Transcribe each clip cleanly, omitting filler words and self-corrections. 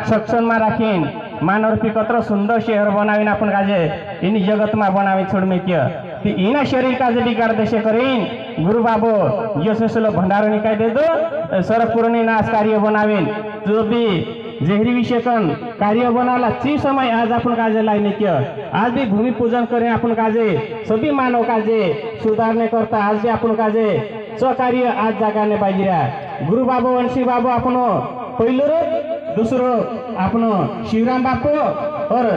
सक्षम में राखीन मानव रूपी कतरो सुंदर शहर बनावीन अपन काजे इन जगत में बनावी छोड़मे क्या इना शरीर काजे बिगाड़ देशे करीन गुरु बाबू यो सोसलो भंडार निकाय दे दो सरक पुरनी नाश कार्य बनावीन जो भी जहरी विषयकन कार्य बनाला ची समय आज अपन काजे लाइने क्या आज भी भूमि पूजन करें अपन काजे सभी मानव काजे सुधारने करता आज भी अपन काजे कार्य आज जागाने बाजिरा गुरु बाबू वंशी बाबू अपनो पहिलो रूप दूसरो अपनो शिवराम बापू और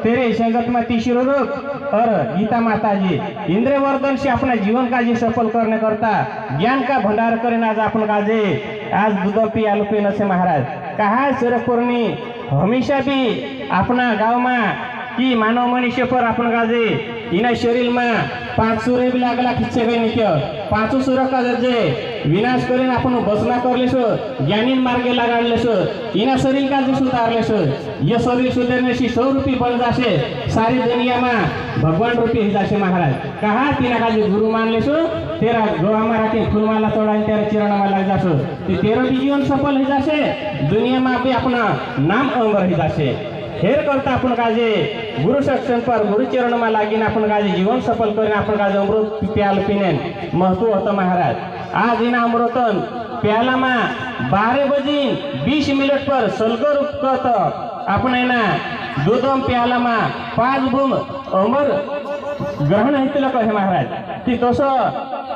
तेरे संगत में तीसरो रूप और गीता माता जी इंद्रवर्धन से अपना जीवन का जी सफल करने करता ज्ञान का भंडार करें आज अपन काजे आज दूध पियालू पीने से महाराज कहा सरकपुरनी हमेशा भी अपना गांव में कि मानव मनुष्य पर अपन काजे इना शरीर में 5 सूर्य भी लागला खिंचे गए नहीं क्या 5 सूर्य का जे विनाश करें अपन बसना कर लेसो ज्ञानी मार्गे लगा लेसो इना शरीर का जो सुधार लेसो ये शरीर सुधरने से 100 रूपी बन जासे सारी दुनिया में भगवान रूपी ही जासे महाराज कहा तीना का जो गुरु मान लेसो तेरा गोवा में रखे फूलमाला चढ़ाई तेरा चरण में लग जासो तेरा भी जीवन सफल ही जासे दुनिया में भी अपना नाम अमर ही जासे हेर करता अपन काजे गुरु सक्षम पर गुरु चरण में लागिन अपन काजे जीवन सफल करें अपन काजे अमृत प्याल पीने महत्व होता महाराज आज इन अमृतन प्याला में 12 बजे 20 मिनट पर सलगर उपकत अपने ना दूधम प्याला में 5 बूम अमर ग्रहण हेतु कहे महाराज ती तस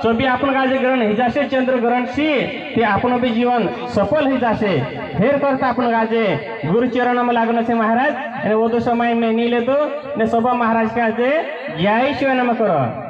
चोबी अपन काजे ग्रहण ही जासे चंद्र ग्रहण सी ते अपन भी जीवन सफल ही जासे हेर करता अपन काजे गुरु चरण में लागने से महाराज वो तो समय में नहीं ले तो ने सब महाराज काजे जय शिव नमः करो।